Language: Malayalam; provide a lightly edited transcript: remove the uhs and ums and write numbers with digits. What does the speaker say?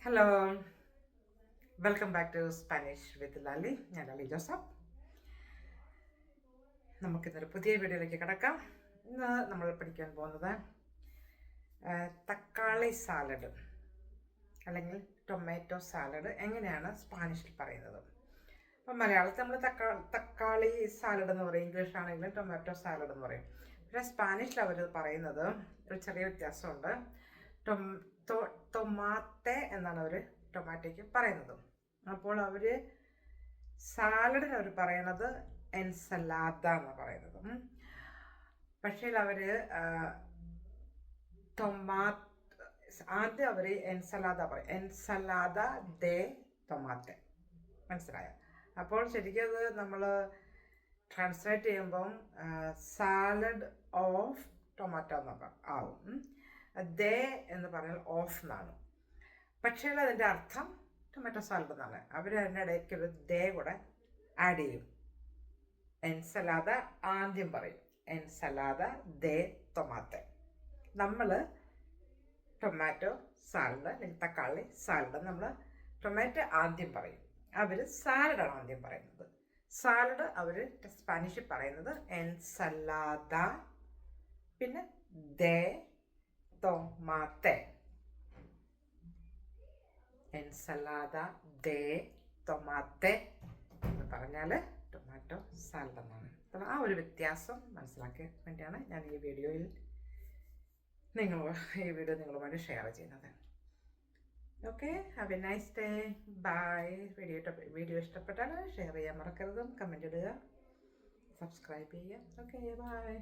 Hello, welcome back to Spanish with Lali. ഞാൻ ലാലി ജോസഫ്. നമുക്കിന്നൊരു പുതിയ വീഡിയോയിലേക്ക് കിടക്കാം. ഇന്ന് നമ്മൾ പഠിക്കാൻ പോകുന്നത് തക്കാളി സാലഡ് അല്ലെങ്കിൽ ടൊമാറ്റോ സാലഡ് എങ്ങനെയാണ് സ്പാനിഷിൽ പറയുന്നത്. അപ്പം മലയാളത്തിൽ നമ്മൾ തക്കാളി സാലഡ് എന്ന് പറയും, ഇംഗ്ലീഷ് ആണെങ്കിലും ടൊമാറ്റോ സാലഡ് എന്ന് പറയും. പക്ഷേ സ്പാനിഷിൽ അവർ പറയുന്നത് ഒരു ചെറിയ വ്യത്യാസമുണ്ട്. ടൊമാറ്റെ എന്നാണ് അവർ ടൊമാറ്റോയ്ക്ക് പറയുന്നത്. അപ്പോൾ അവർ സാലഡിന് അവർ പറയണത് എൻസലാദ എന്നാണ് പറയുന്നത്. പക്ഷേ അവർ ആദ്യം അവർ എൻസലാദ പറയും, എൻസലാദ ദേ ടൊമാറ്റെ. മനസ്സിലായോ? അപ്പോൾ ശരിക്കും അത് നമ്മൾ ട്രാൻസ്ലേറ്റ് ചെയ്യുമ്പം സാലഡ് ഓഫ് ടൊമാറ്റോ എന്നൊക്കെ ആവും. ദേ എന്ന് പറഞ്ഞാൽ ഓഫ് എന്നാണ്. പക്ഷേ അതിൻ്റെ അർത്ഥം ടൊമാറ്റോ സാലഡ് എന്നാണ്. അവർ അതിൻ്റെ ഇടയ്ക്ക് ഒരു ദേ കൂടെ ആഡ് ചെയ്യും. എൻസലാദ ആദ്യം പറയും, എൻസലാദ ദേ ടൊമാറ്റോ. നമ്മൾ ടൊമാറ്റോ സാലഡ് അല്ലെങ്കിൽ തക്കാളി സാലഡ് നമ്മൾ ടൊമാറ്റോ ആദ്യം പറയും, അവർ സാലഡാണ് ആദ്യം പറയുന്നത്. സാലഡ് അവർ സ്പാനിഷിൽ പറയുന്നത് എൻസലാദ, പിന്നെ ദേ ടൊമാറ്റോ. എൻസലാദ ദേ ടൊമാറ്റോ എന്ന് പറഞ്ഞാൽ ടൊമാറ്റോ സാലഡ് എന്നാണ്. അപ്പോൾ ആ ഒരു വ്യത്യാസം മനസ്സിലാക്കാൻ വേണ്ടിയാണ് ഞാൻ ഈ വീഡിയോ നിങ്ങളുമായിട്ട് ഷെയർ ചെയ്യുന്നത്. Okay, have a nice day. Bye. Video ഇഷ്ടപ്പെട്ടാൽ ഷെയർ ചെയ്യാൻ മറക്കരുത്, കമൻറ്റ് ഇടുക, സബ്സ്ക്രൈബ് ചെയ്യുക. Okay, by.